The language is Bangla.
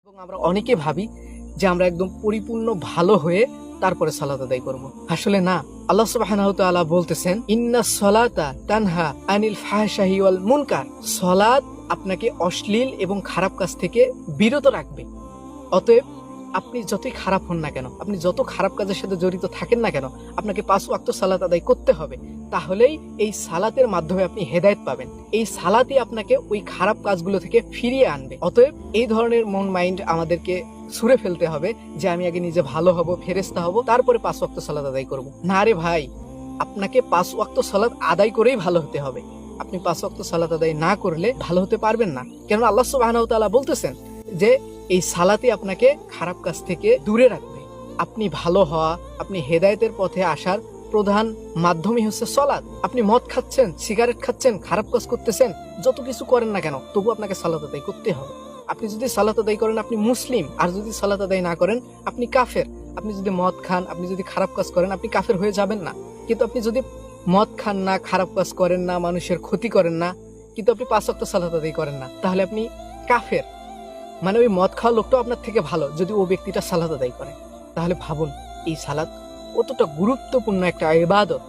এবং আমরা অনেকে ভাবি যে আমরা একদম পরিপূর্ণ ভালো হয়ে তারপরে সালাত আদায় করব। আসলে না, আল্লাহ সুবহানাহু ওয়া তাআলা বলতেছেন ইন্নাস সালাতা তানহা আনিল ফাহশাহি ওয়াল মুনকার। সালাত আপনাকে অশ্লীল এবং খারাপ কাজ থেকে বিরত রাখবে। অতএব আপনি যতই খারাপ হন না কেন, আপনি যত খারাপ কাজের সাথে জড়িত থাকেন না কেন, আপনাকে 5 ওয়াক্ত সালাত আদায় করতে হবে। তাহলেই এই সালাতের মাধ্যমে আপনি হেদায়েত পাবেন। এই সালাতই আপনাকে ওই খারাপ কাজগুলো থেকে ফিরিয়ে আনবে। অতএব এই ধরনের মন মাইন্ড আমাদেরকে ছুঁড়ে ফেলতে হবে যে আমি আগে নিজে ভালো হব, ফেরেশতা হব, তারপরে 5 ওয়াক্ত সালাত আদায় করব। না রে ভাই, আপনাকে 5 ওয়াক্ত সালাত আদায় করেই ভালো হতে হবে। আপনি 5 ওয়াক্ত সালাত আদায় না করলে ভালো হতে পারবেন না। কেন আল্লাহ সুবহানাহু ওয়া তাআলা বলতেছেন যে এই সালাতই আপনাকে খারাপ কাজ থেকে দূরে রাখবে। আপনি ভালো হওয়া, আপনি হেদায়েতের পথে আসার প্রধান মাধ্যমই হচ্ছে সালাত। আপনি মদ খাচ্ছেন, সিগারেট খাচ্ছেন, খারাপ কাজ করতেছেন, যত কিছু করেন না কেন, তবু আপনাকে সালাত আদায় করতে হবে। আপনি যদি সালাত আদায় করেন আপনি মুসলিম, আর যদি সালাত আদায় না করেন আপনি কাফের। আপনি যদি মদ খান, আপনি যদি খারাপ কাজ করেন, আপনি কাফের হয়ে যাবেন না। কিন্তু আপনি যদি মদ খান না, খারাপ কাজ করেন না, মানুষের ক্ষতি করেন না, কিন্তু আপনি 5 ওয়াক্ত সালাত আদায় করেন না, তাহলে আপনি কাফের। মানে ওই মদ খাওয়া লোকটাও আপনার থেকে ভালো যদি ও ব্যক্তিটা সালাত আদায় করে। তাহলে ভাবুন এই সালাত কতটা গুরুত্বপূর্ণ একটা ইবাদত।